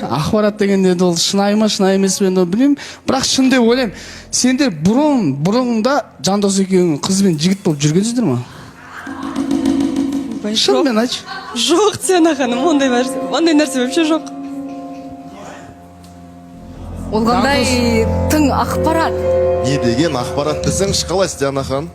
Ақпарат дегенде ол шынайы ма, шынайы емес пе, білмеймін. Бірақ шын деп ойлаймын. Сендер бұрында Жандос екеуің қыз бен жігіт болып жүргенсіздер ма? Шынымен айтшы. Жоқ, Диана ханым, ондай нәрсе вообще жоқ. Ол қандай тың ақпарат. Не деген ақпарат десең шықалайсыз, Диана ханым.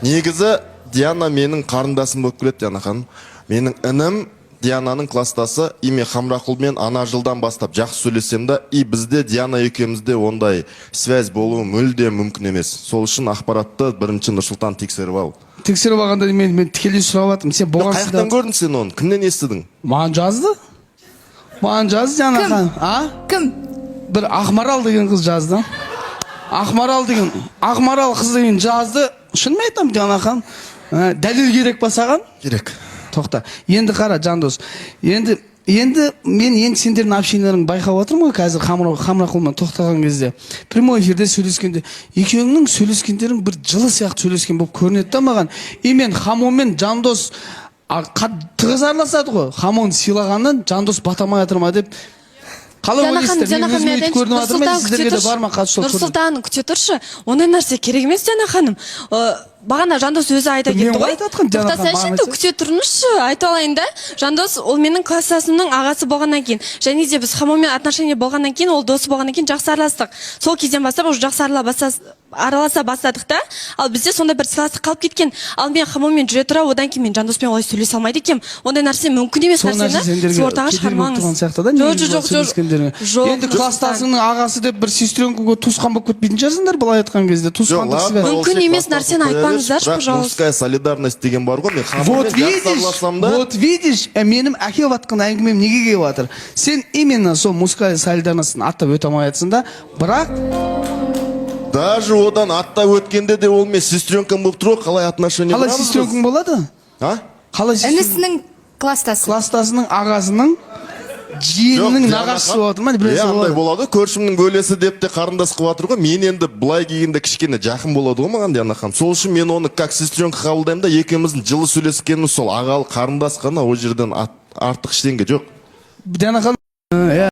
Негізі Диана менің қарындасым болып келеді, Диана ханым. Менің інім Диананың кластасы, име Хамрақұлмен ана жылдан бастап жақсы сөйлесемді, бізде Диана екеумізде ондай связь болуы мүлде мүмкін емес. Сол үшін ақпаратты бірінші Нұрсұлтан тексеріп ал. Тексеріп алғанда мен тікелей сұрап жатырмын. Сен болғансың да. Қаяқтан көрдің сен оны? Кімнен естідің? Маған жазды. Маған жазды Диана ханым. Кім? Bir Ақмарал деген қыз жазды. Ақмарал қыз деген жазды. Шынымен айтамын, Диана ханым. Дәлел керек па саған? Керек. Тоқта. Енді қара, Жандос. Енді мен сендердің общенияларыңды байқап отырмын ғой, қазір Хамрақұлмен тоқтаған кезде. Прямой эфирде сөйлескенде, екеуіңнің сөйлескендерің бір жылы сияқты сөйлескен болып көрінеді да маған. Мен Хамонмен Жандос тығыз араласады ғой. Хамон сыйлағаннан Жандос батамай жатыр ма деп. Қалай ойлайсыздар? Мен өзім өйтіп көрініп жатырмын, сіздерге де бар ма қатысушылар? Нұрсұлтан, күте тұршы. Ондай нәрсе керек емес, Диана ханым. Бағана Жандос өзі айта кетті ғой. Тоқтасайшы, күте тұрыңызшы, айта алайын да. Жандос ол менің кластасымның ағасы болғаннан кейін, және де біз Хамонмен отношение болғаннан кейін, ол досы болғаннан кейін жақсы араластық. Сол кезден бастап уже жақсы араласа бастадық та. Ал бізде сондай бір сыйластық қалып кеткен. Ал мен Хамонмен жүре тұра, одан кейін мен Жандоспен олай сөйлесе алмайды екенмін. Ондай нәрсе мүмкін емес нәрсені сіз ортаға шығармаңыз. Жоқ. Енді кластасыңның ағасы деп бір сестренкаға туысқан болып кетпейтін шығарсыңдар, былай айтқан кезде. Мүмкін емес нәрсені айтпаңыздаршы, пожалуйста. Мужская солидарность деген бар ғой, мен Вот видишь, менің әкеліп жатқан әңгімем неге келіп жатыр? Сен именно сол мужская солидарностьтың аттап өте алмай жатсың да, бірақ даже одан аттап өткенде де ол мен сестренкам болып тұр ғой, қалай отношение қалай сестренкаң болады? Қалай Інісінің кластасы. Кластасының ағасының жиенінің нағашысы болады ма? Андай болады, көршімнің бөлесі деп те қарындас қылып жатыр ғой. Мен енді былай келгенде кішкене жақын болады ғой маған, Диана ханым. Сол үшін мен оны как сестренка қабылдаймын да, екеуміздің жылы сөйлескеніміз сол ағалы қарындас қана, ол жерден артық ештеңе жоқ. Диана ханым,